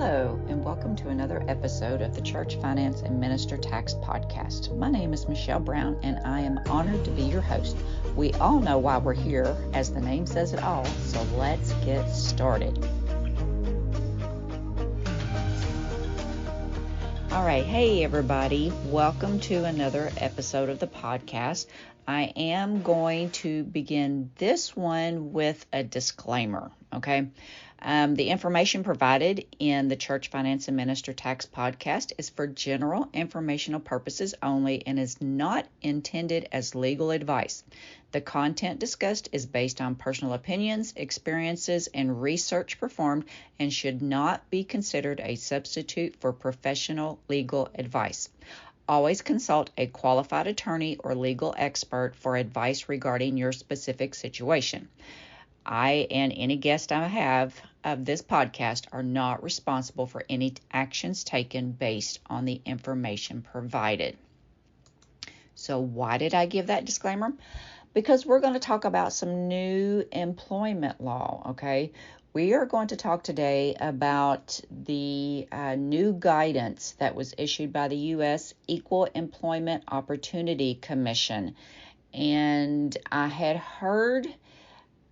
Hello, and welcome to another episode of the Church Finance and Minister Tax Podcast. My name is Michelle Brown, and I am honored to be your host. We all know why we're here, as the name says it all, so let's get started. All right, hey everybody, welcome to another episode of the podcast. I am going to begin this one with a disclaimer, okay? The information provided in the Church Finance and Minister Tax Podcast is for general informational purposes only and is not intended as legal advice. The content discussed is based on personal opinions, experiences, and research performed and should not be considered a substitute for professional legal advice. Always consult a qualified attorney or legal expert for advice regarding your specific situation. I and any guest I have of this podcast are not responsible for any actions taken based on the information provided. So why did I give that disclaimer? Because we're going to talk about some new employment law, okay? We are going to talk today about the new guidance that was issued by the U.S. Equal Employment Opportunity Commission. And I had heard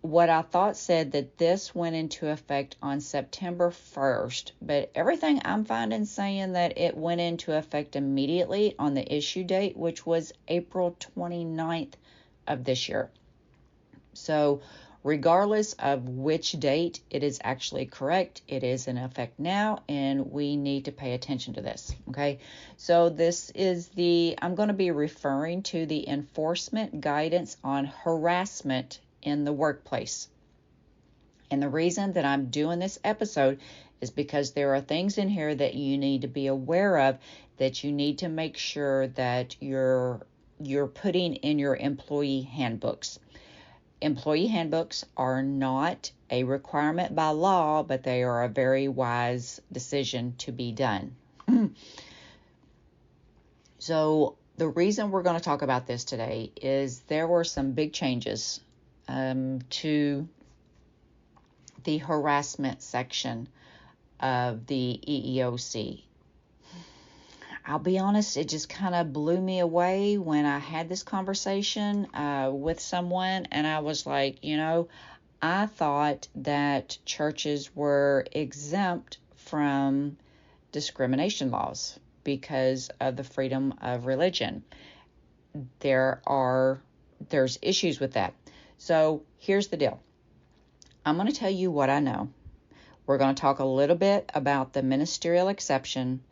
what I thought said that this went into effect on September 1st, but everything I'm finding saying that it went into effect immediately on the issue date, which was April 29th of this year. So regardless of which date it is actually correct, it is in effect now, and we need to pay attention to this, okay? So this is I'm going to be referring to the enforcement guidance on harassment in the workplace. And the reason that I'm doing this episode is because there are things in here that you need to be aware of, that you need to make sure that you're putting in your employee handbooks. Employee handbooks are not a requirement by law, but they are a very wise decision to be done. So the reason we're going to talk about this today is there were some big changes to the harassment section of the EEOC. I'll be honest, it just kind of blew me away when I had this conversation with someone, and I was like, I thought that churches were exempt from discrimination laws because of the freedom of religion. There's issues with that. So here's the deal. I'm going to tell you what I know. We're going to talk a little bit about the ministerial exception,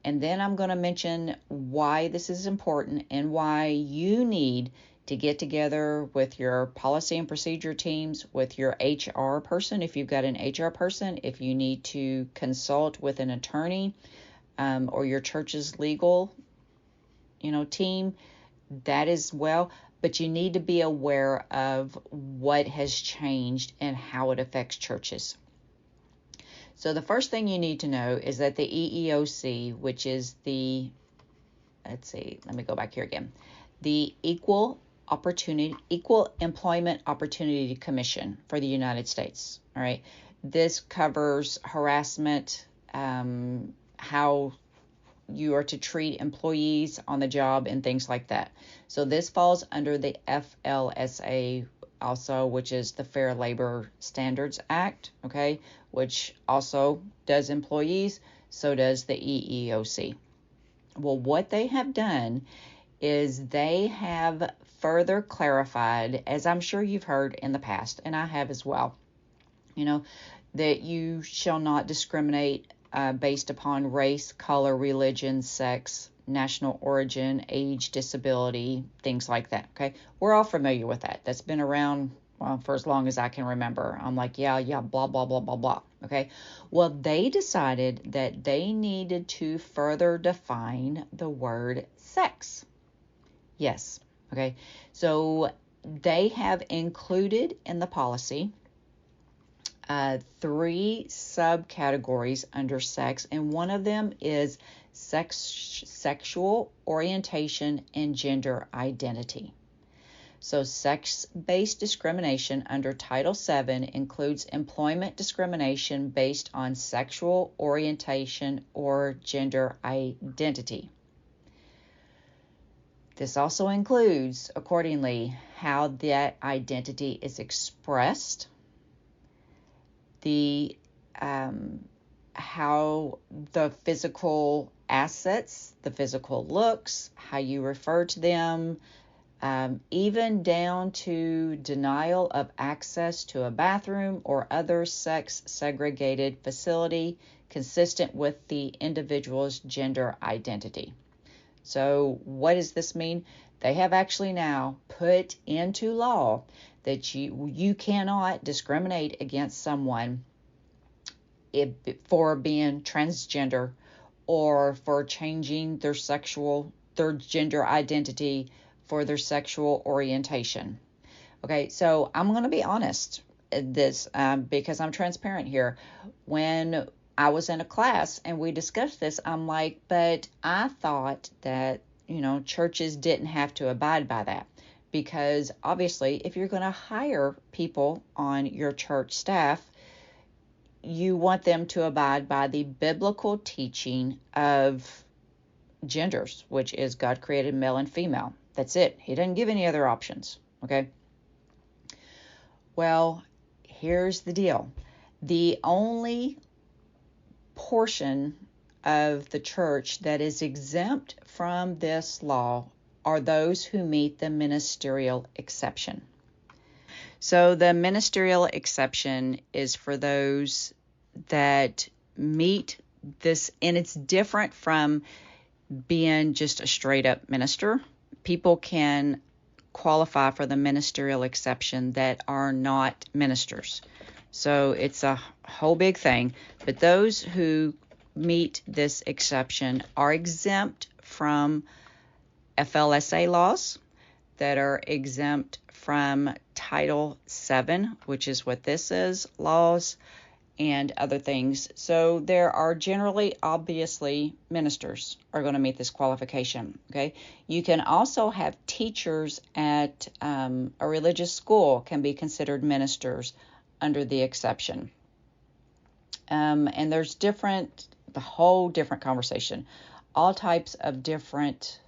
and then I'm going to mention why this is important and why you need to get together with your policy and procedure teams, with your HR person, if you've got an HR person, if you need to consult with an attorney or your church's legal, team, that as well. But you need to be aware of what has changed and how it affects churches. So the first thing you need to know is that the EEOC, which is the Equal Employment Opportunity Commission for the United States. All right. This covers harassment, how you are to treat employees on the job and things like that. So this falls under the FLSA also, which is the Fair Labor Standards Act, okay, which also does employees, so does the EEOC. Well, what they have done is they have further clarified, as I'm sure you've heard in the past, and I have as well, that you shall not discriminate based upon race, color, religion, sex, national origin, age, disability, things like that, okay? We're all familiar with that. That's been around, for as long as I can remember. I'm like, yeah, blah, blah, blah, blah, blah, okay? Well, they decided that they needed to further define the word sex. Yes, okay? So they have included in the policy 3 subcategories under sex, and one of them is sexual orientation and gender identity. So sex-based discrimination under Title VII includes employment discrimination based on sexual orientation or gender identity. This also includes, accordingly, how that identity is expressed, how the physical assets, the physical looks, how you refer to them, even down to denial of access to a bathroom or other sex-segregated facility consistent with the individual's gender identity. So what does this mean? They have actually now put into law that you cannot discriminate against someone for being transgender or for changing their gender identity for their sexual orientation. Okay, so I'm going to be honest this because I'm transparent here. When I was in a class and we discussed this, I'm like, but I thought that, churches didn't have to abide by that, because obviously if you're going to hire people on your church staff, you want them to abide by the biblical teaching of genders, which is God created male and female. That's it. He doesn't give any other options. Okay. Well, here's the deal. The only portion of the church that is exempt from this law are those who meet the ministerial exception. So the ministerial exception is for those that meet this, and it's different from being just a straight up minister. People can qualify for the ministerial exception that are not ministers. So it's a whole big thing. But those who meet this exception are exempt from FLSA laws, that are exempt from Title VII, which is what this is, laws, and other things. So there are generally, obviously, ministers are going to meet this qualification. Okay. You can also have teachers at a religious school can be considered ministers under the exception. And there's the whole different conversation, all types of different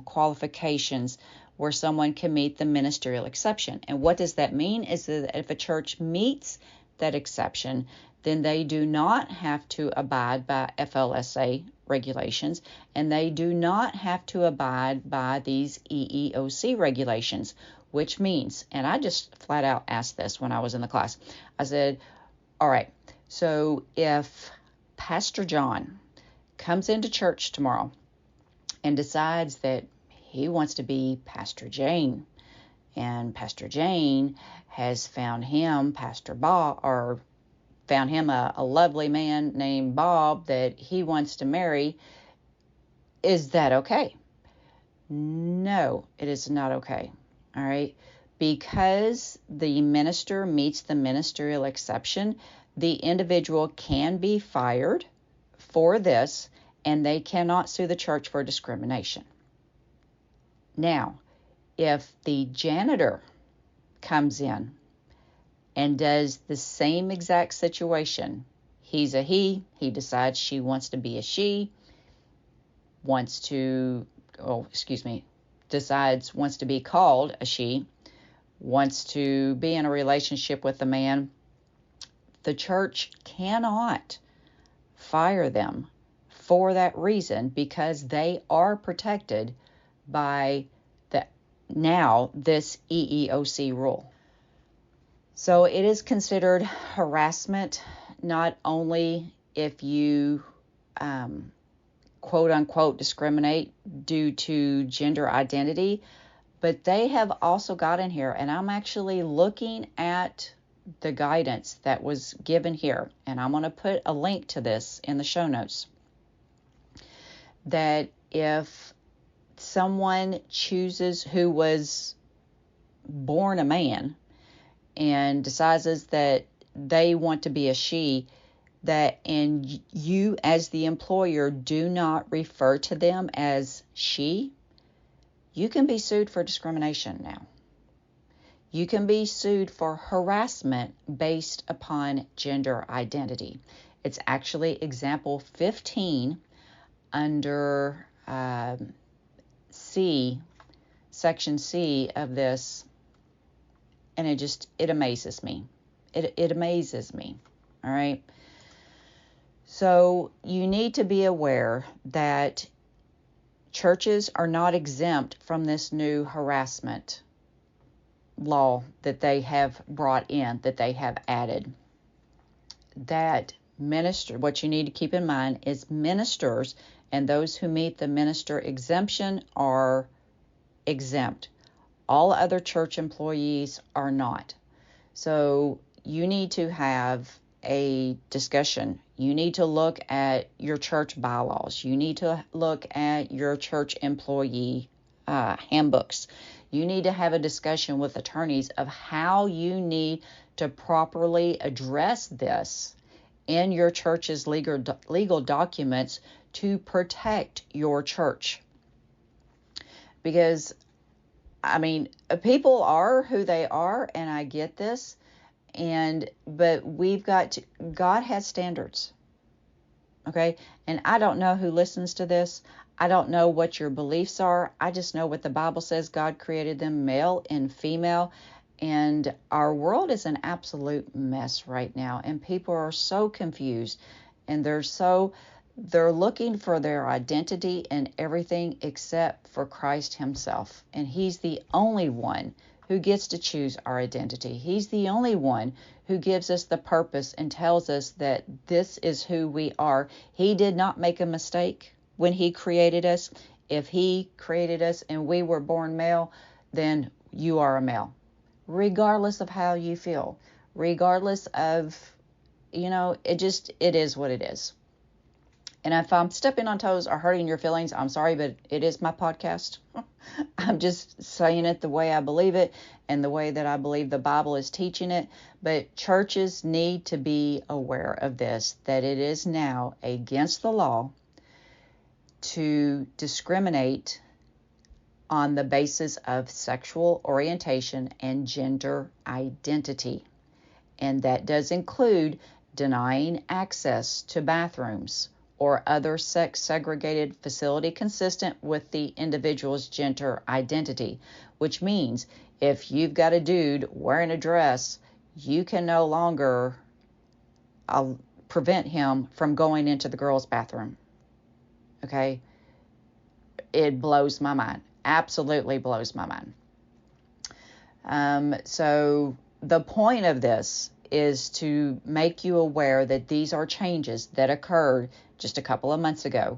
qualifications where someone can meet the ministerial exception. And what does that mean is that if a church meets that exception, then they do not have to abide by FLSA regulations, and they do not have to abide by these EEOC regulations, which means, and I just flat out asked this when I was in the class, I said, all right, so if Pastor John comes into church tomorrow and decides that he wants to be Pastor Jane, and Pastor Jane has found him a lovely man named Bob that he wants to marry, is that okay? No, it is not okay. All right. Because the minister meets the ministerial exception, the individual can be fired for this, and they cannot sue the church for discrimination. Now, if the janitor comes in and does the same exact situation, he's a he decides she wants to be a she, wants to be called a she, wants to be in a relationship with a man, the church cannot fire them for that reason, because they are protected by this EEOC rule. So it is considered harassment not only if you quote unquote discriminate due to gender identity, but they have also got in here, and I'm actually looking at the guidance that was given here, and I'm going to put a link to this in the show notes, that if someone chooses who was born a man and decides that they want to be a she, and you as the employer do not refer to them as she, you can be sued for discrimination now. You can be sued for harassment based upon gender identity. It's actually example 15 under C, section C of this, and it amazes me. It amazes me, all right? So you need to be aware that churches are not exempt from this new harassment law that they have brought in, that they have added. That what you need to keep in mind is ministers and those who meet the minister exemption are exempt. All other church employees are not. So you need to have a discussion. You need to look at your church bylaws. You need to look at your church employee handbooks. You need to have a discussion with attorneys of how you need to properly address this in your church's legal documents to protect your church. Because, I mean, people are who they are, and I get this, but God has standards, okay? And I don't know who listens to this. I don't know what your beliefs are. I just know what the Bible says. God created them male and female, and our world is an absolute mess right now, and people are so confused, and they're looking for their identity in everything except for Christ himself. And he's the only one who gets to choose our identity. He's the only one who gives us the purpose and tells us that this is who we are. He did not make a mistake when he created us. If he created us and we were born male, then you are a male, regardless of how you feel, regardless of, it is what it is. And if I'm stepping on toes or hurting your feelings, I'm sorry, but it is my podcast. I'm just saying it the way I believe it and the way that I believe the Bible is teaching it. But churches need to be aware of this, that it is now against the law to discriminate on the basis of sexual orientation and gender identity. And that does include denying access to bathrooms or other sex-segregated facility consistent with the individual's gender identity, which means if you've got a dude wearing a dress, you can no longer prevent him from going into the girls' bathroom. Okay? It blows my mind. Absolutely blows my mind. So the point of this is to make you aware that these are changes that occurred just a couple of months ago,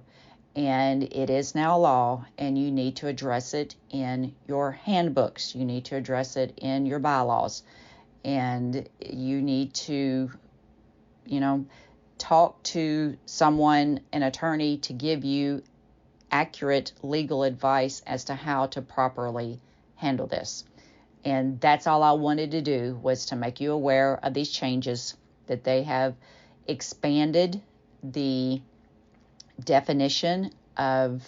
and it is now law, and you need to address it in your handbooks. You need to address it in your bylaws, and you need to, talk to someone, an attorney, to give you accurate legal advice as to how to properly handle this. And that's all I wanted to do, was to make you aware of these changes, that they have expanded the definition of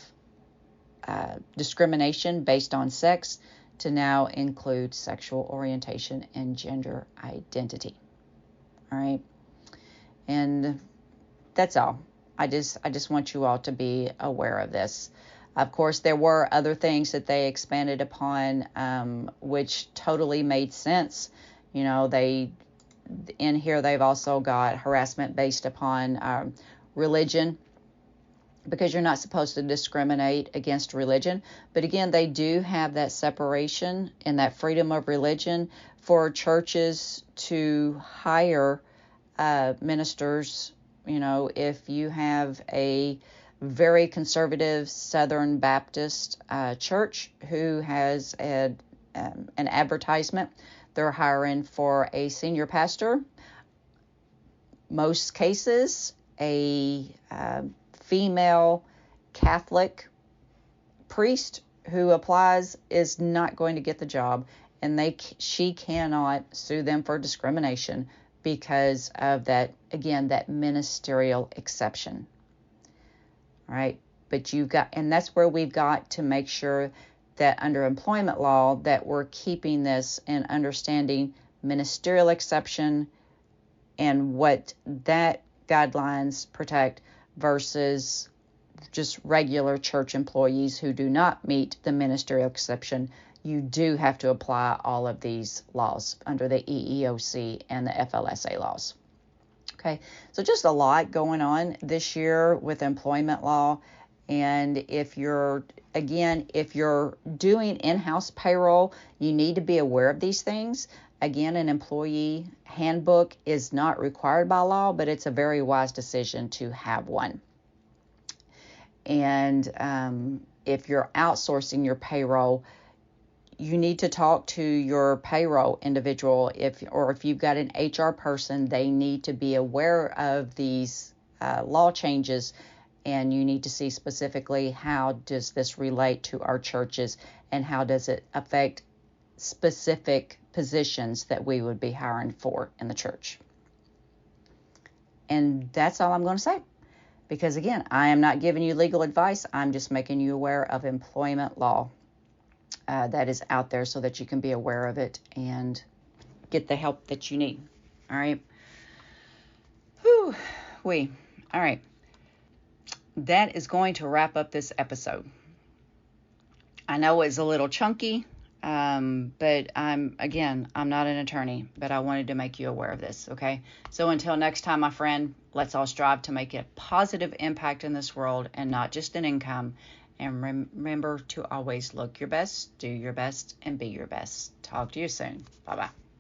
discrimination based on sex to now include sexual orientation and gender identity. All right. And that's all. I just want you all to be aware of this. Of course, there were other things that they expanded upon, which totally made sense. In here they've also got harassment based upon religion, because you're not supposed to discriminate against religion. But again, they do have that separation and that freedom of religion for churches to hire ministers. If you have a very conservative Southern Baptist church who has an advertisement, they're hiring for a senior pastor. Most cases, a female Catholic priest who applies is not going to get the job, and she cannot sue them for discrimination because of that, again, that ministerial exception. All right, but and that's where we've got to make sure that under employment law that we're keeping this and understanding ministerial exception and what that guidelines protect versus just regular church employees who do not meet the ministerial exception. You do have to apply all of these laws under the EEOC and the FLSA laws. Okay, so just a lot going on this year with employment law. And if you're doing in-house payroll, you need to be aware of these things. Again, an employee handbook is not required by law, but it's a very wise decision to have one. And if you're outsourcing your payroll, you need to talk to your payroll individual. If you've got an HR person, they need to be aware of these law changes, and you need to see specifically how does this relate to our churches and how does it affect specific positions that we would be hiring for in the church. And that's all I'm going to say. Because again, I am not giving you legal advice. I'm just making you aware of employment law that is out there so that you can be aware of it and get the help that you need. All right. All right. That is going to wrap up this episode. I know it's a little chunky, but I'm not an attorney, but I wanted to make you aware of this, okay? So until next time, my friend, let's all strive to make a positive impact in this world and not just an income. And remember to always look your best, do your best, and be your best. Talk to you soon. Bye-bye.